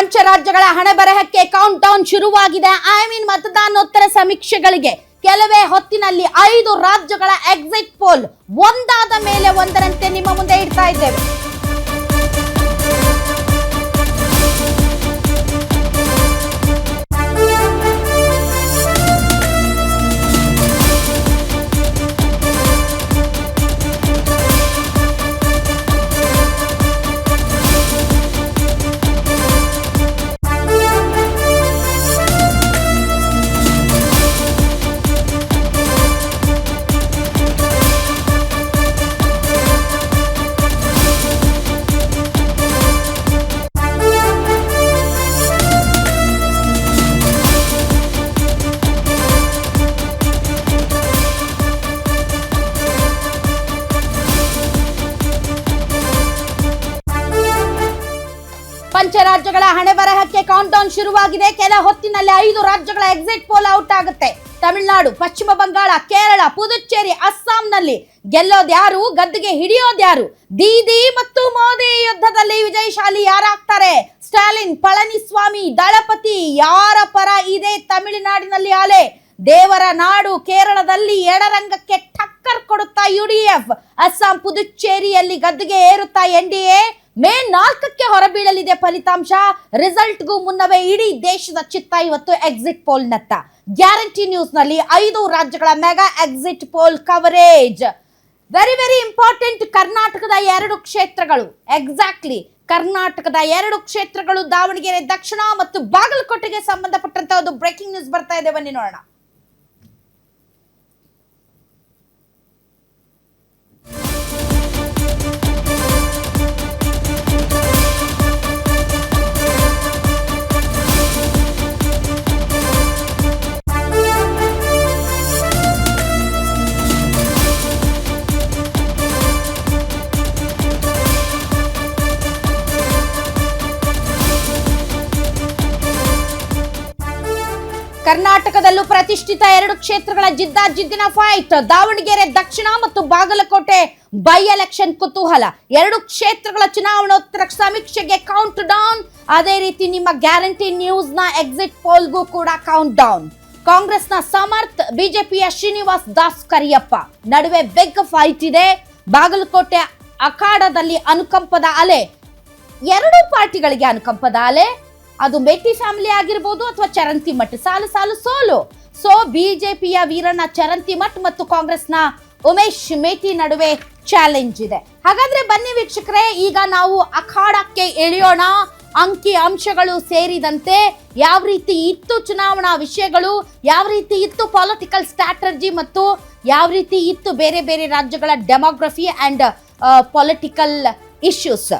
ಪಂಚರಾಜ್ಯಗಳ ಹಣೆಬರಹಕ್ಕೆ count down ಶುರುವಾಗಿದೆ. ಮತದಾನೋತ್ತರ ಸಮೀಕ್ಷೆಗಳಿಗೆ ಕೆಲವೇ ಹೊತ್ತಿನಲ್ಲಿ 5 ರಾಜ್ಯಗಳ ಎಕ್ಸಿಟ್ ಪೋಲ್ ಒಂದಾದ ಮೇಲೆ ಒಂದರಂತೆ ನಿಮ್ಮ ಮುಂದೆ ಇಡ್ತಾ ಇದ್ದೇವೆ. ಪಂಚರಾಜ್ಯಗಳ ಹಣೆಬರಹಕ್ಕೆ ಕೌಂಟ್ ಡೌನ್ ಶುರುವಾಗಿದೆ. ಕೆಲ ಹೊತ್ತಿನಲ್ಲಿ 5 ರಾಜ್ಯಗಳ ಎಕ್ಸಿಟ್ ಪೋಲ್ ಔಟ್ ಆಗುತ್ತೆ. ತಮಿಳುನಾಡು, ಪಶ್ಚಿಮ ಬಂಗಾಳ, ಕೇರಳ, ಪುದುಚೇರಿ, ಅಸ್ಸಾಂನಲ್ಲಿ ಗೆಲ್ಲೋದ್ಯಾರು, ಗದ್ದುಗೆ ಹಿಡಿಯೋದ್ಯಾರು? ದೀದಿ ಮತ್ತು ಮೋದಿ ಯುದ್ಧದಲ್ಲಿ ವಿಜಯಶಾಲಿ ಯಾರಾಗ್ತಾರೆ? ಸ್ಟಾಲಿನ್, ಪಳನಿಸ್ವಾಮಿ, ದಳಪತಿ ಯಾರ ಪರ ಇದೆ? ತಮಿಳುನಾಡಿನಲ್ಲಿ ಅಲೆ ದೇವರ ನಾಡು ಕೇರಳದಲ್ಲಿ ಎಡರಂಗಕ್ಕೆ ಟಕ್ಕರ್ ಕೊಡುತ್ತಾ ಯುಡಿಎಫ್, ಅಸ್ಸಾಂ ಪುದುಚೇರಿಯಲ್ಲಿ ಗದ್ದುಗೆ ಏರುತ್ತಾ ಎನ್ಡಿಎ. ಮೇ 4ಕ್ಕೆ ಹೊರಬೀಳಲಿದೆ ಫಲಿತಾಂಶ. ರಿಸಲ್ಟ್ಗೂ ಮುನ್ನವೇ ಇಡೀ ದೇಶದ ಚಿತ್ತ ಇವತ್ತು ಎಕ್ಸಿಟ್ ಪೋಲ್ ನತ್ತ. ಗ್ಯಾರಂಟಿ ನ್ಯೂಸ್ ನಲ್ಲಿ 5 ರಾಜ್ಯಗಳ mega exit poll coverage. Very important. ಕರ್ನಾಟಕದ 2 ಕ್ಷೇತ್ರಗಳು, ಎಕ್ಸಾಕ್ಟ್ಲಿ ಕರ್ನಾಟಕದ 2 ಕ್ಷೇತ್ರಗಳು, ದಾವಣಗೆರೆ ದಕ್ಷಿಣ ಮತ್ತು ಬಾಗಲಕೋಟೆಗೆ ಸಂಬಂಧಪಟ್ಟಂತ ಒಂದು ಬ್ರೇಕಿಂಗ್ ನ್ಯೂಸ್ ಬರ್ತಾ ಇದೆ, ಬನ್ನಿ ನೋಡೋಣ. ಕರ್ನಾಟಕದಲ್ಲೂ ಪ್ರತಿಷ್ಠಿತ 2 ಕ್ಷೇತ್ರಗಳ ಜಿದ್ದಿನ ಫೈಟ್. ದಾವಣಗೆರೆ ದಕ್ಷಿಣ ಮತ್ತು ಬಾಗಲಕೋಟೆ ಬೈ ಎಲೆಕ್ಷನ್ ಕುತೂಹಲ. 2 ಕ್ಷೇತ್ರಗಳ ಚುನಾವಣೋತ್ತರ ಸಮೀಕ್ಷೆಗೆ ಕೌಂಟ್ ಡೌನ್. ಅದೇ ರೀತಿ ನಿಮ್ಮ ಗ್ಯಾರಂಟಿ ನ್ಯೂಸ್ ನ ಎಕ್ಸಿಟ್ ಪೋಲ್ಗೂ ಕೂಡ ಕೌಂಟ್ ಡೌನ್. ಕಾಂಗ್ರೆಸ್ನ ಸಮರ್ಥ್, ಬಿಜೆಪಿಯ ಶ್ರೀನಿವಾಸ್ ದಾಸ್ ಕರಿಯಪ್ಪ ನಡುವೆ ಬಿಗ್ ಫೈಟ್ ಇದೆ. ಬಾಗಲಕೋಟೆ ಅಖಾಡದಲ್ಲಿ ಅನುಕಂಪದ ಅಲೆ. 2 ಪಾರ್ಟಿಗಳಿಗೆ ಅನುಕಂಪದ ಅಲೆ. ಅದು ಮೇಟಿ ಫ್ಯಾಮಿಲಿ ಆಗಿರ್ಬೋದು ಅಥವಾ ಚರಂತಿ ಮಠ್, ಸಾಲು ಸೋಲು. ಸೊ ಬಿಜೆಪಿಯ ವೀರಣ್ಣ ಚರಂತಿಮಠ್ ಮತ್ತು ಕಾಂಗ್ರೆಸ್ನ ಉಮೇಶ್ ಮೇಟಿ ನಡುವೆ ಚಾಲೆಂಜ್ ಇದೆ. ಹಾಗಾದ್ರೆ ಬನ್ನಿ ವೀಕ್ಷಕರೇ, ಈಗ ನಾವು ಅಖಾಡಕ್ಕೆ ಇಳಿಯೋಣ. ಅಂಕಿ ಅಂಶಗಳು ಸೇರಿದಂತೆ ಯಾವ ರೀತಿ ಇತ್ತು ಚುನಾವಣಾ ವಿಷಯಗಳು, ಯಾವ ರೀತಿ ಇತ್ತು ಪೊಲಿಟಿಕಲ್ ಸ್ಟ್ರಾಟಜಿ ಮತ್ತು ಯಾವ ರೀತಿ ಇತ್ತು ಬೇರೆ ರಾಜ್ಯಗಳ ಡೆಮೋಗ್ರಫಿ ಅಂಡ್ ಪೊಲಿಟಿಕಲ್ ಇಶ್ಯೂಸ್.